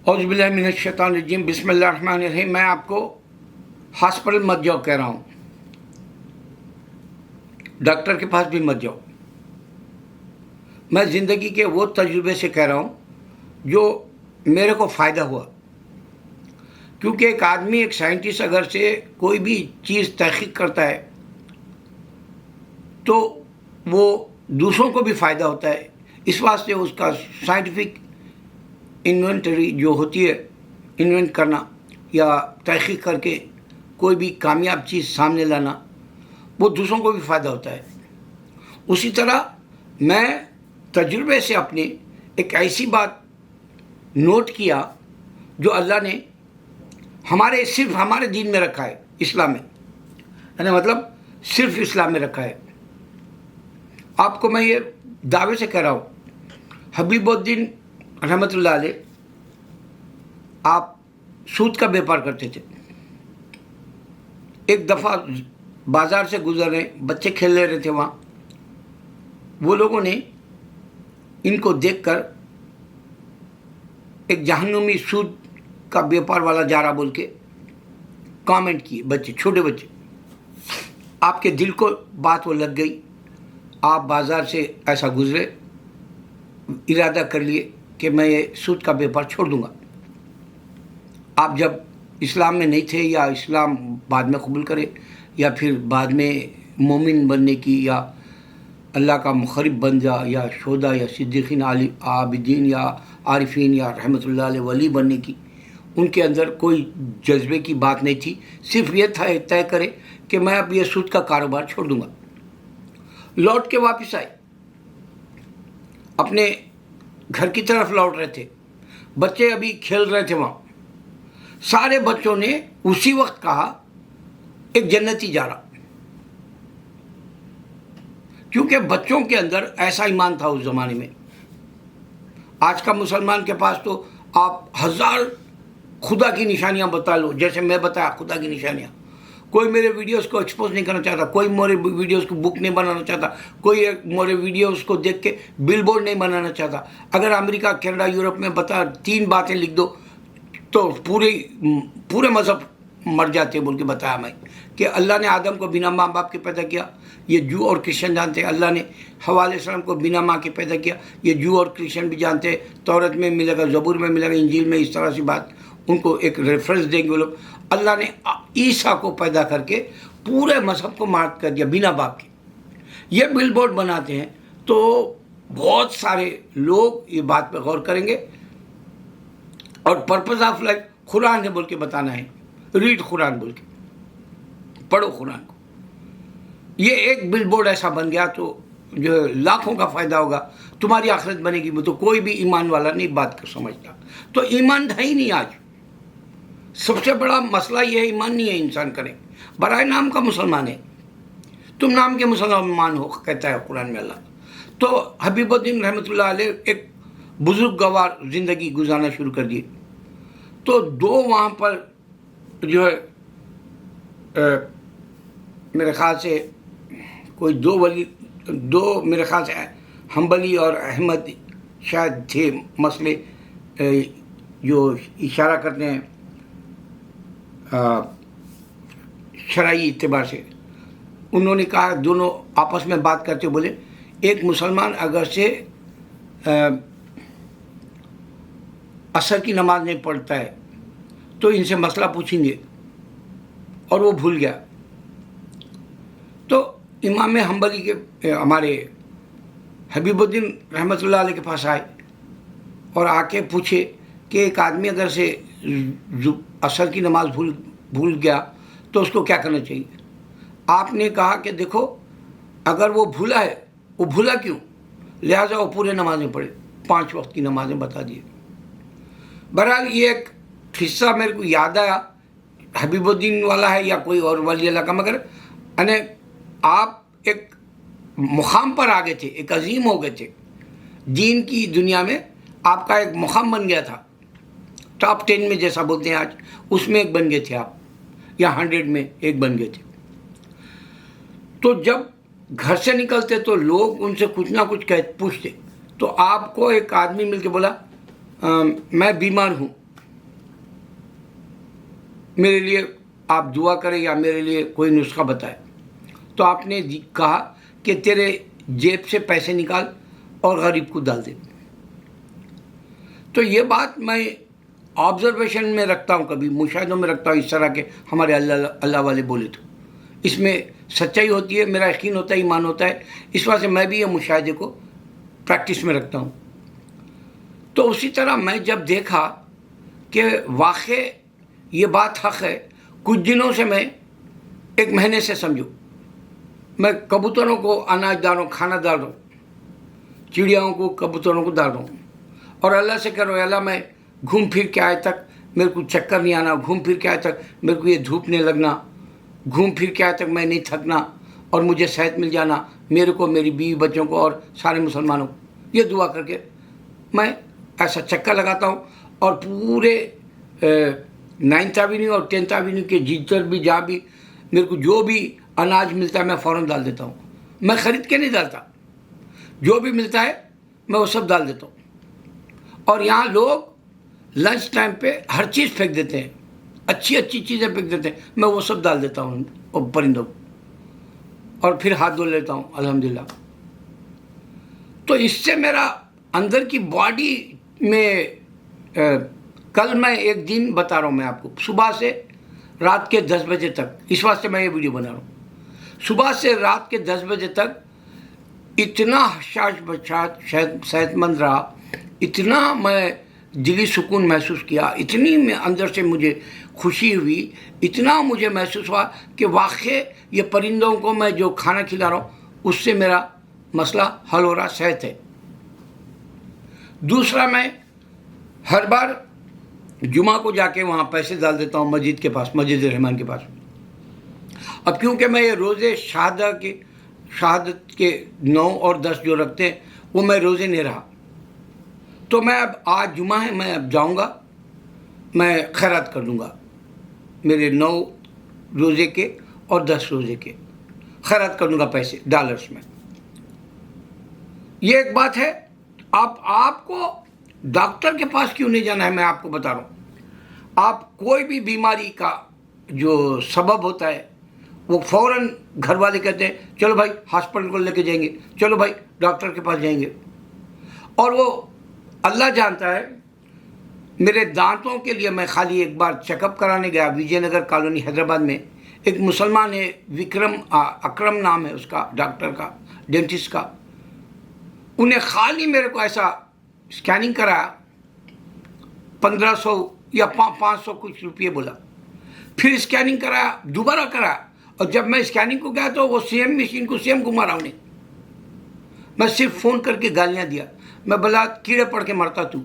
اعوذ باللہ من الشیطان الرجیم بسم اللہ الرحمن الرحیم۔ میں آپ کو ہاسپٹل مت جاؤ کہہ رہا ہوں، ڈاکٹر کے پاس بھی مت جاؤ۔ میں زندگی کے وہ تجربے سے کہہ رہا ہوں جو میرے کو فائدہ ہوا، کیونکہ ایک آدمی، ایک سائنٹسٹ اگر سے کوئی بھی چیز تحقیق کرتا ہے تو وہ دوسروں کو بھی فائدہ ہوتا ہے۔ اس واسطے اس کا سائنٹیفک انوینٹری جو ہوتی ہے، انوینٹ کرنا یا تحقیق کر کے کوئی بھی کامیاب چیز سامنے لانا، وہ دوسروں کو بھی فائدہ ہوتا ہے۔ اسی طرح میں تجربے سے اپنے ایک ایسی بات نوٹ کیا جو اللہ نے صرف ہمارے دین میں رکھا ہے، اسلام میں، یعنی مطلب صرف اسلام میں رکھا ہے۔ آپ کو میں یہ دعوے سے کہہ رہا ہوں، حبیب الدین رحمۃ اللہ علیہ آپ سود کا بیپار کرتے تھے۔ ایک دفعہ بازار سے گزر رہے، بچے کھیل لے رہے تھے وہاں، وہ لوگوں نے ان کو دیکھ کر ایک جہنمی سود کا بیپار والا جا رہا بول کے کامنٹ کیے، بچے، چھوٹے بچے۔ آپ کے دل کو بات وہ لگ گئی، آپ بازار سے ایسا گزرے، ارادہ کر لیے کہ میں یہ سود کا بیپار چھوڑ دوں گا۔ آپ جب اسلام میں نہیں تھے یا اسلام بعد میں قبول کرے یا پھر بعد میں مومن بننے کی یا اللہ کا مقرب بن جا یا شہداء یا صدیقین عابدین یا عارفین یا رحمۃ اللہ علیہ ولی بننے کی، ان کے اندر کوئی جذبے کی بات نہیں تھی، صرف یہ تھا طے کرے کہ میں اب یہ سود کا کاروبار چھوڑ دوں گا۔ لوٹ کے واپس آئے، اپنے گھر کی طرف لوٹ رہے تھے، بچے ابھی کھیل رہے تھے وہاں۔ سارے بچوں نے اسی وقت کہا ایک جنتی جا رہا، کیونکہ بچوں کے اندر ایسا ایمان تھا اس زمانے میں۔ آج کا مسلمان کے پاس تو آپ ہزار خدا کی نشانیاں بتا لو، جیسے میں بتایا خدا کی نشانیاں۔ کوئی میرے ویڈیوز کو ایکسپوز نہیں کرنا چاہتا، کوئی میرے ویڈیوز کو بک نہیں بنانا چاہتا، کوئی میرے ویڈیوز کو دیکھ کے بل بورڈ نہیں بنانا چاہتا۔ اگر امریکہ، کینیڈا، یورپ میں 3 باتیں لکھ دو تو پورے مذہب مر جاتے بول کے بتایا میں کہ اللہ نے آدم کو بنا ماں باپ کے پیدا کیا، یہ جو اور کرسچن جانتے ہیں۔ اللہ نے حوا علیہ السلام کو بنا ماں کے پیدا کیا، یہ جو اور کرسچن بھی جانتے ہیں۔ تورات میں ملے گا، زبور میں ملے گا، انجیل میں اس طرح سی بات ان کو ایک ریفرنس دیں گے وہ لوگ۔ اللہ نے عیسیٰ کو پیدا کر کے پورے مذہب کو مارک کر دیا بنا باپ کے۔ یہ بل بورڈ بناتے ہیں تو بہت سارے لوگ یہ بات پہ غور کریں گے، اور پرپز آف لائف قرآن ہے بول کے بتانا ہے، ریڈ قرآن بول کے، پڑھو قرآن کو۔ یہ ایک بل بورڈ ایسا بن گیا تو جو لاکھوں کا فائدہ ہوگا، تمہاری آخرت بنے گی، وہ تو کوئی بھی ایمان والا نہیں بات کو سمجھتا۔ تو ایمان ہے ہی نہیں آج۔ سب سے بڑا مسئلہ یہ ہے، ایمان نہیں ہے انسان کرے، برائے نام کا مسلمان ہے، تم نام کے مسلمان ہو کہتا ہے قرآن میں اللہ۔ تو حبیب الدین رحمۃ اللہ علیہ ایک بزرگ گوار زندگی گزارنا شروع کر دیے۔ تو 2 وہاں پر جو ہے میرے خیال سے کوئی 2 ولی، 2 میرے خیال سے حنبلی اور احمد شاید تھے مسئلے جو اشارہ کرتے ہیں شرعی اعتبار سے۔ انہوں نے کہا، دونوں آپس میں بات کرتے بولے، ایک مسلمان اگر سے عصر کی نماز نہیں پڑھتا ہے تو ان سے مسئلہ پوچھیں گے، اور وہ بھول گیا تو امام حنبلی کے ہمارے حبیب الدین رحمۃ اللہ علیہ کے پاس آئے اور آ کے پوچھے کہ ایک آدمی اگر سے عصر کی نماز بھول گیا تو اس کو کیا کرنا چاہیے؟ آپ نے کہا کہ دیکھو، اگر وہ بھولا ہے، وہ بھولا کیوں؟ لہٰذا وہ پورے نمازیں پڑھے، 5 وقت کی نمازیں بتا دیے۔ بہرحال یہ ایک قصہ میرے کو یاد آیا، حبیب الدین والا ہے یا کوئی اور ولی اللہ کا، مگر یعنی آپ ایک مقام پر آ گئے تھے، ایک عظیم ہو گئے تھے دین کی دنیا میں، آپ کا ایک مقام بن گیا تھا، ٹاپ 10 میں جیسا بولتے ہیں آج، اس میں ایک بن گئے تھے آپ، یا 100 میں ایک بن گئے تھے۔ تو جب گھر سے نکلتے تو لوگ ان سے کچھ نہ کچھ پوچھتے، تو آپ کو ایک آدمی مل کے بولا میں بیمار ہوں، میرے لیے آپ دعا کریں یا میرے لیے کوئی نسخہ بتائے. تو آپ نے کہا کہ تیرے جیب سے پیسے نکال اور غریب کو ڈال دے. تو یہ بات میں آبزرویشن میں رکھتا ہوں, کبھی مشاہدوں میں رکھتا ہوں اس طرح کے ہمارے اللہ والے بولے تو اس میں سچائی ہوتی ہے, میرا یقین ہوتا ہے, ایمان ہوتا ہے. اس وجہ سے میں بھی یہ مشاہدے کو پریکٹس میں رکھتا ہوں. تو اسی طرح میں جب دیکھا کہ واقع یہ بات حق ہے, کچھ دنوں سے میں ایک مہینے سے سمجھو میں کبوتروں کو اناج ڈال رہا ہوں, کھانا ڈال رہا ہوں, چڑیاؤں کو کبوتروں کو ڈال رہا ہوں, اور اللہ سے کہہ رہا ہوں اللہ میں گھوم پھر کے آئے تک میرے کو چکر نہیں آنا, گھوم پھر کے آئے تک میرے کو یہ دھوپ نہیں لگنا, گھوم پھر کے آئے تک میں نہیں تھکنا اور مجھے صحت مل جانا, میرے کو, میری بیوی بچوں کو اور سارے مسلمانوں کو. یہ دعا کر کے میں ایسا چکر لگاتا ہوں اور پورے 9th ایونیو اور 10th ایونیو کے جدھر بھی جہاں بھی میرے کو جو بھی اناج ملتا ہے میں فوراً ڈال دیتا ہوں. میں خرید کے نہیں ڈالتا, جو بھی ملتا ہے میں وہ سب ڈال دیتا ہوں. اور یہاں لوگ لنچ ٹائم پہ ہر چیز پھینک دیتے ہیں, اچھی اچھی چیزیں پھینک دیتے ہیں, میں وہ سب ڈال دیتا ہوں اور پرندوں کو, اور پھر ہاتھ دھو لیتا ہوں الحمدللہ. تو اس سے میرا اندر کی باڈی میں کل میں ایک دن بتا رہا ہوں میں آپ کو, صبح سے رات کے 10 بجے تک, اس واسطے میں یہ ویڈیو بنا رہا ہوں, صبح سے رات کے 10 بجے تک اتنا حشاش بچاش صحت مند رہا, اتنا میں دلی سکون محسوس کیا, اتنی میں اندر سے مجھے خوشی ہوئی, اتنا مجھے محسوس ہوا کہ واقع یہ پرندوں کو میں جو کھانا کھلا رہا ہوں اس سے میرا مسئلہ حل ہو رہا, صحت ہے. دوسرا میں ہر بار جمعہ کو جا کے وہاں پیسے ڈال دیتا ہوں مسجد کے پاس, مسجد رحمان کے پاس. اب کیونکہ میں یہ روزے شہادت کے 9 اور 10 جو رکھتے ہیں وہ میں روزے نہیں رہا, تو میں اب آج جمعہ ہے, میں اب جاؤں گا, میں خیرات کر دوں گا, میرے 9 روزے کے اور 10 روزے کے خیرات کر دوں گا پیسے ڈالرز میں. یہ ایک بات ہے. آپ کو ڈاکٹر کے پاس کیوں نہیں جانا ہے, میں آپ کو بتا رہا ہوں. آپ کوئی بھی بیماری کا جو سبب ہوتا ہے وہ فوراً گھر والے کہتے ہیں چلو بھائی ہاسپٹل کو لے کے جائیں گے, چلو بھائی ڈاکٹر کے پاس جائیں گے. اور وہ اللہ جانتا ہے, میرے دانتوں کے لیے میں خالی ایک بار چیک اپ کرانے گیا وجے نگر کالونی حیدرآباد میں. ایک مسلمان ہے, اکرم نام ہے اس کا, ڈاکٹر کا, ڈینٹسٹ کا. انہیں خالی میرے کو ایسا اسکیننگ کرایا, 1500 یا 500 کچھ روپئے بولا. پھر اسکیننگ کرایا, دوبارہ کرایا, اور جب میں اسکیننگ کو گیا تو وہ سیم مشین کو سیم گھما رہا انہیں. میں صرف فون کر کے گالیاں دیا, میں بلا کیڑے پڑ کے مرتا تو,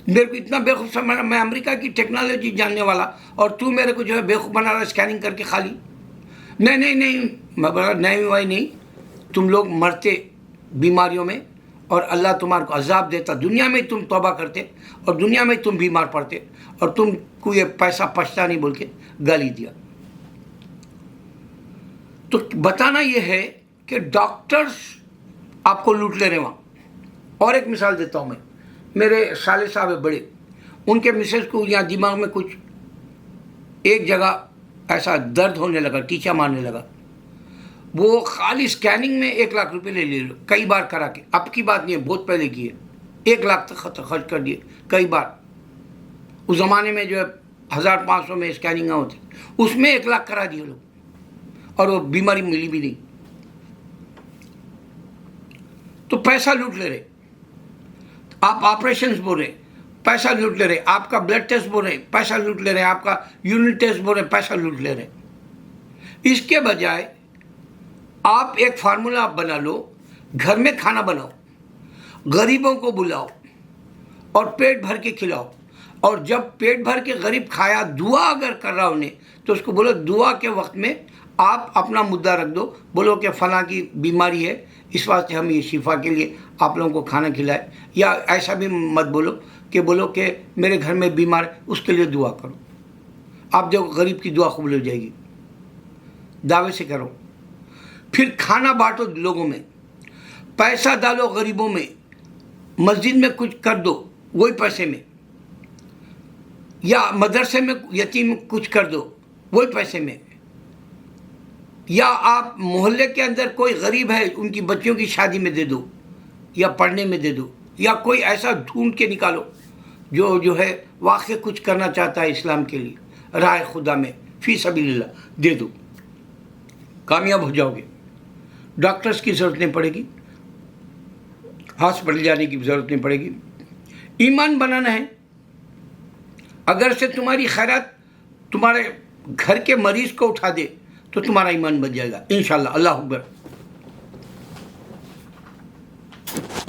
میرے کو اتنا بیوقوف سمجھا, میں امریکہ کی ٹیکنالوجی جاننے والا اور تو میرے کو جو ہے بیوقوف بنا رہا اسکیننگ کر کے خالی. نہیں, میں بولا نہیں, تم لوگ مرتے بیماریوں میں اور اللہ تمہارے کو عذاب دیتا, دنیا میں تم توبہ کرتے اور دنیا میں تم بیمار پڑتے, اور تم کو یہ پیسہ پچتا نہیں بول کے گالی دیا. تو بتانا یہ ہے کہ ڈاکٹرز آپ کو لوٹ لے رہے وہاں. اور ایک مثال دیتا ہوں میں, میرے سالے صاحب ہے بڑے, ان کے مسز کو یہاں دماغ میں کچھ ایک جگہ ایسا درد ہونے لگا, ٹیچا مارنے لگا. وہ خالی اسکیننگ میں 1 لاکھ روپے لے لو, کئی بار کرا کے, اب کی بات نہیں ہے, بہت پہلے کی ہے, 1 لاکھ تک خرچ کر دیے کئی بار. اس زمانے میں جو ہے 1500 میں اسکیننگ ہوتی, اس میں 1 لاکھ کرا دیے لوگ, اور وہ بیماری ملی بھی نہیں. تو پیسہ لوٹ لے رہے, آپ آپریشنز بول رہے پیسہ لوٹ لے رہے, آپ کا بلڈ ٹیسٹ بول رہے پیسہ لوٹ لے رہے, آپ کا یورین ٹیسٹ بول رہے پیسہ لوٹ لے رہے. اس کے بجائے آپ ایک فارمولا بنا لو, گھر میں کھانا بناؤ, غریبوں کو بلاؤ اور پیٹ بھر کے کھلاؤ, اور جب پیٹ بھر کے غریب کھایا, دعا اگر کر رہا انہیں تو اس کو بولو دعا کے وقت میں آپ اپنا مدعا رکھ دو, بولو کہ فلاں کی بیماری ہے, اس واسطے ہم یہ شفا کے لیے آپ لوگوں کو کھانا کھلائے. یا ایسا بھی مت بولو کہ میرے گھر میں بیمار ہے, اس کے لیے دعا کرو. آپ جو غریب کی دعا قبول ہو جائے گی, دعوے سے کرو. پھر کھانا بانٹو لوگوں میں, پیسہ ڈالو غریبوں میں, مسجد میں کچھ کر دو وہی پیسے میں. یا مدرسے میں یتیم کچھ کر دو وہی پیسے میں، یا آپ محلے کے اندر کوئی غریب ہے ان کی بچیوں کی شادی میں دے دو یا پڑھنے میں دے دو، یا کوئی ایسا ڈھونڈ کے نکالو جو ہے واقع کچھ کرنا چاہتا ہے اسلام کے لیے، راہ خدا میں فی سبیل اللہ دے دو، کامیاب ہو جاؤ گے۔ ڈاکٹرز کی ضرورت نہیں پڑے گی، ہاسپٹل جانے کی ضرورت نہیں پڑے گی۔ ایمان بنانا ہے، اگر سے تمہاری خیرات تمہارے گھر کے مریض کو اٹھا دے تو تمہارا ایمان بن جائے گا انشاءاللہ۔ اللہ اکبر۔